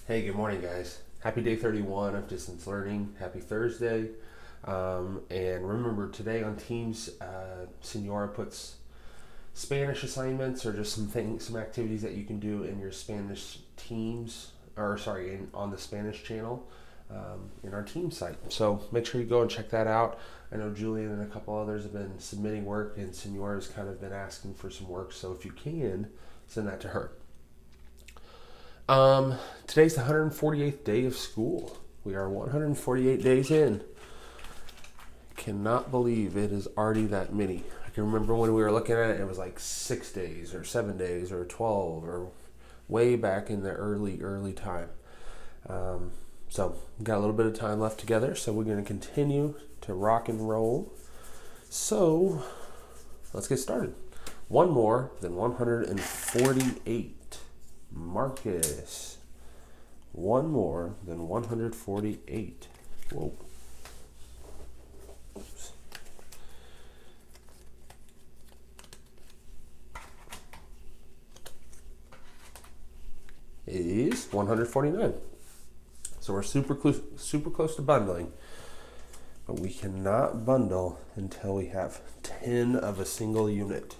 Hey, good morning, guys. Happy day 31 of distance learning. Happy Thursday. And remember, today on Teams, Senora puts Spanish assignments or just some activities that you can do in your Spanish teams, or sorry, on the Spanish channel in our team site. So make sure you go and check that out. I know Julian and a couple others have been submitting work, and Senora's kind of been asking for some work. So if you can, send that to her. Today's the 148th day of school. We are 148 days in. Cannot believe it is already that many. I can remember when we were looking at it, it was like 6 days or 7 days or 12 or way back in the early time. So we've got a little bit of time left together, so we're going to continue to rock and roll. So let's get started. One more than 148. Marcus. One more than 148. Whoa. Oops. Is 149. So we're super close to bundling. But we cannot bundle until we have 10 of a single unit.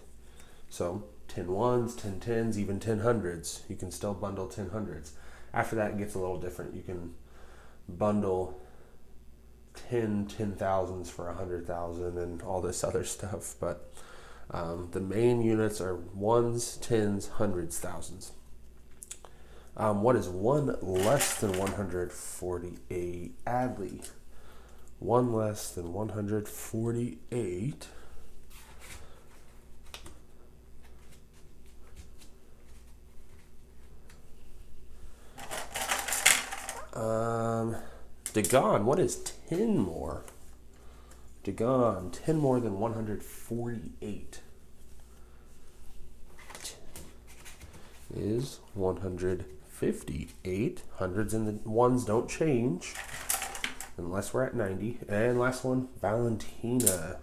So 10 ones, 10 tens, even 10 hundreds. You can still bundle 10 hundreds. After that, it gets a little different. You can bundle 10 thousands for 100,000 and all this other stuff. But the main units are ones, tens, hundreds, thousands. What is one less than 148? Adley. One less than 148. Dagon, what is 10 more? Dagon, 10 more than 148 is 158. Hundreds and the ones don't change unless we're at 90. And last one, Valentina.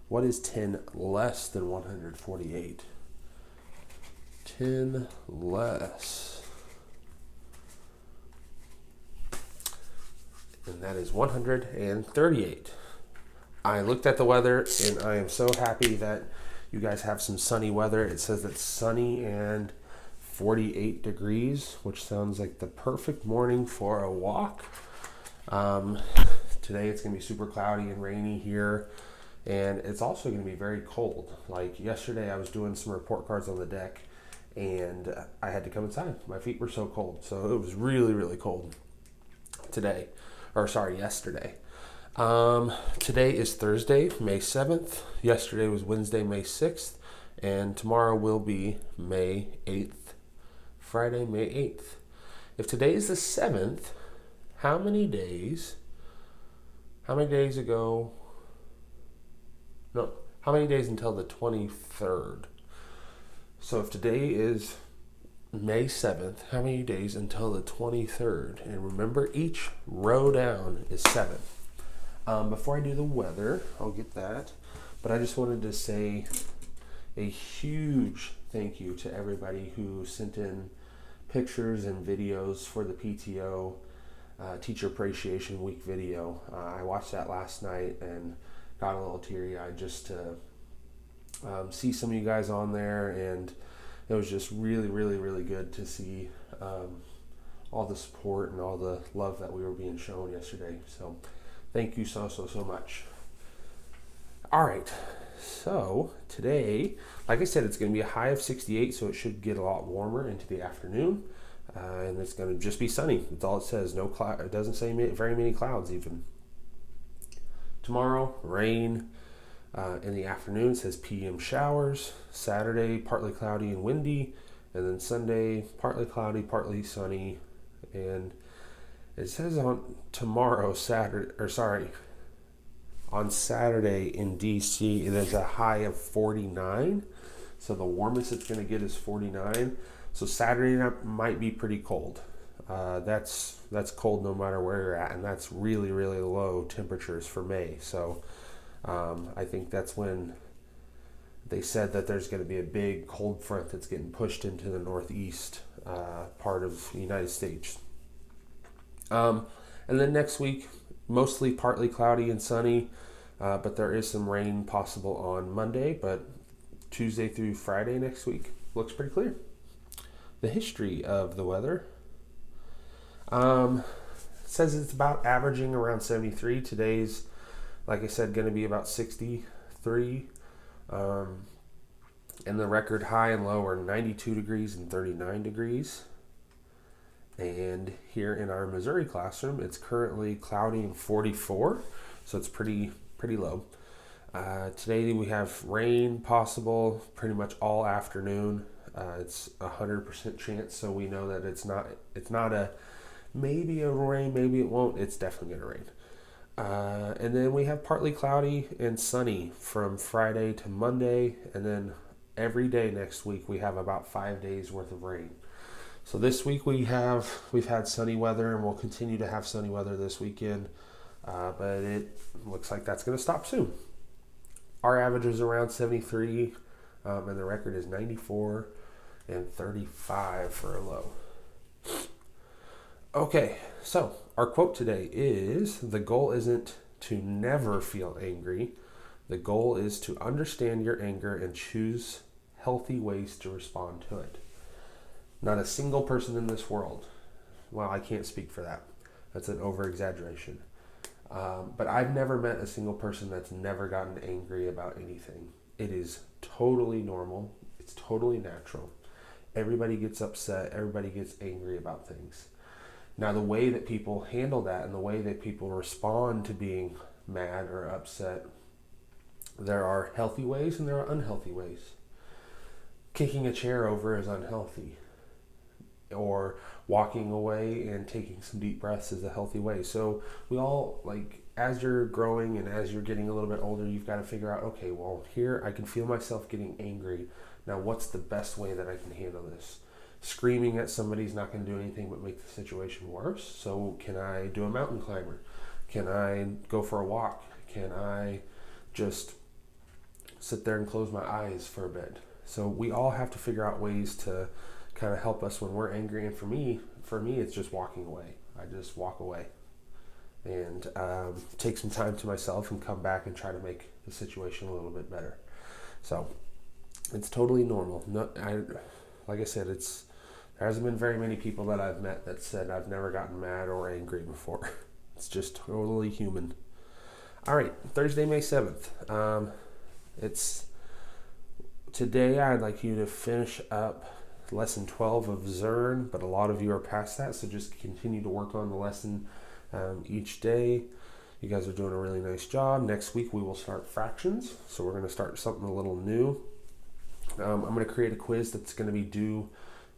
What is 10 less than 148? 10 less. And that is 138. I looked at the weather and I am so happy that you guys have some sunny weather. It says it's sunny and 48 degrees, which sounds like the perfect morning for a walk. Today it's going to be super cloudy and rainy here, and it's also going to be very cold. Like yesterday I was doing some report cards on the deck and I had to come inside. My feet were so cold. So it was really cold today. Yesterday. Today is Thursday, May 7th. Yesterday was Wednesday, May 6th. And tomorrow will be May 8th. Friday, May 8th. If today is the 7th, how many days ago? No, how many days until the 23rd? So if today is May 7th, how many days until the 23rd? And remember, each row down is 7. Before I do the weather, I'll get that. But I just wanted to say a huge thank you to everybody who sent in pictures and videos for the PTO Teacher Appreciation Week video. I watched that last night and got a little teary-eyed just to see some of you guys on there, and it was just really good to see all the support and all the love that we were being shown yesterday. So thank you so much. All right, so today, like I said, it's going to be a high of 68, so it should get a lot warmer into the afternoon, and it's going to just be sunny. That's all it says. No cloud. It doesn't say very many clouds even. Tomorrow, rain. In the afternoon, it says PM showers. Saturday, partly cloudy and windy. And then Sunday, partly cloudy, partly sunny. And it says on Saturday in DC, there's a high of 49. So the warmest it's going to get is 49. So Saturday night might be pretty cold. That's cold no matter where you're at. And that's really low temperatures for May. So I think that's when they said that there's going to be a big cold front that's getting pushed into the northeast part of the United States. And then next week, mostly partly cloudy and sunny, but there is some rain possible on Monday, but Tuesday through Friday next week looks pretty clear. The history of the weather. It says it's about averaging around 73. Today's, like I said, going to be about 63. And the record high and low are 92 degrees and 39 degrees. And here in our Missouri classroom, it's currently cloudy and 44, so it's pretty low. Today we have rain possible pretty much all afternoon. It's 100% chance, so we know that it's not a maybe a rain, maybe it won't. It's definitely going to rain. And then we have partly cloudy and sunny from Friday to Monday, and then every day next week we have about 5 days worth of rain. So this week we've had sunny weather, and we'll continue to have sunny weather this weekend, but it looks like that's going to stop soon. Our average is around 73, and the record is 94 and 35 for a low. Okay, so our quote today is, "The goal isn't to never feel angry. The goal is to understand your anger and choose healthy ways to respond to it." Not a single person in this world, well, I can't speak for that. That's an over-exaggeration. But I've never met a single person that's never gotten angry about anything. It is totally normal. It's totally natural. Everybody gets upset. Everybody gets angry about things. Now, the way that people handle that and the way that people respond to being mad or upset, there are healthy ways and there are unhealthy ways. Kicking a chair over is unhealthy. Or walking away and taking some deep breaths is a healthy way. So we all, as you're growing and as you're getting a little bit older, you've got to figure out, okay, well, here I can feel myself getting angry. Now, what's the best way that I can handle this? Screaming at somebody's not going to do anything but make the situation worse. So can I do a mountain climber? Can I go for a walk? Can I just sit there and close my eyes for a bit? So we all have to figure out ways to kind of help us when we're angry. And for me, it's just walking away. I just walk away and take some time to myself and come back and try to make the situation a little bit better. So it's totally normal. Like I said, there hasn't been very many people that I've met that said I've never gotten mad or angry before. It's just totally human. All right, Thursday, May 7th. Today I'd like you to finish up lesson 12 of Zern, but a lot of you are past that, so just continue to work on the lesson each day. You guys are doing a really nice job. Next week we will start fractions, so we're going to start something a little new. I'm going to create a quiz that's going to be due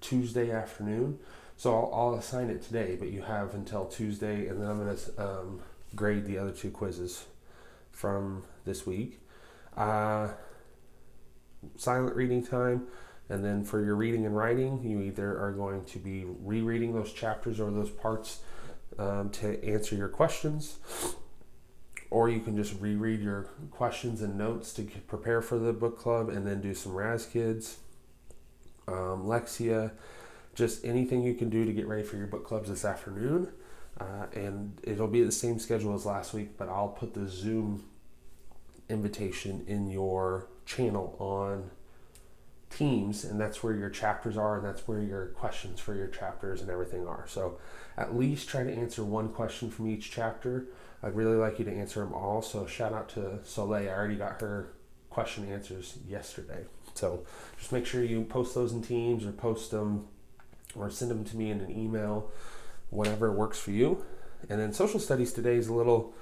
Tuesday afternoon, so I'll assign it today, but you have until Tuesday, and then I'm going to grade the other 2 quizzes from this week. Silent reading time. And then for your reading and writing, you either are going to be rereading those chapters or those parts to answer your questions, or you can just reread your questions and notes to prepare for the book club and then do some Raz Kids, Lexia, just anything you can do to get ready for your book clubs this afternoon. And it'll be the same schedule as last week, but I'll put the Zoom invitation in your channel on Teams, and that's where your chapters are, and that's where your questions for your chapters and everything are. So at least try to answer one question from each chapter. I'd really like you to answer them all. So shout out to Soleil. I already got her question answers yesterday. So just make sure you post those in Teams or post them or send them to me in an email, whatever works for you. And then social studies today is a little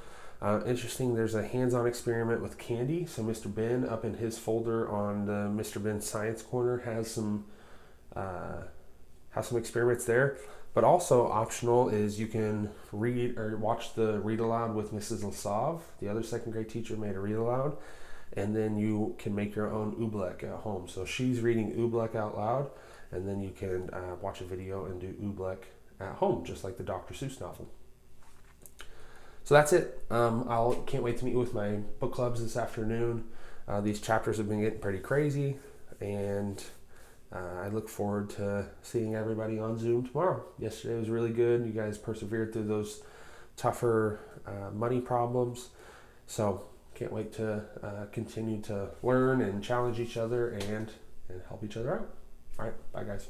interesting. There's a hands-on experiment with candy. So Mr. Ben, up in his folder on the Mr. Ben Science Corner, has some experiments there. But also optional is you can read or watch the read aloud with Mrs. Lasov. The other second grade teacher made a read aloud, and then you can make your own Oobleck at home. So she's reading Oobleck out loud, and then you can watch a video and do Oobleck at home, just like the Dr. Seuss novel. So that's it. Can't wait to meet with my book clubs this afternoon. These chapters have been getting pretty crazy, and I look forward to seeing everybody on Zoom tomorrow. Yesterday was really good. You guys persevered through those tougher money problems. So can't wait to continue to learn and challenge each other and help each other out. All right, bye guys.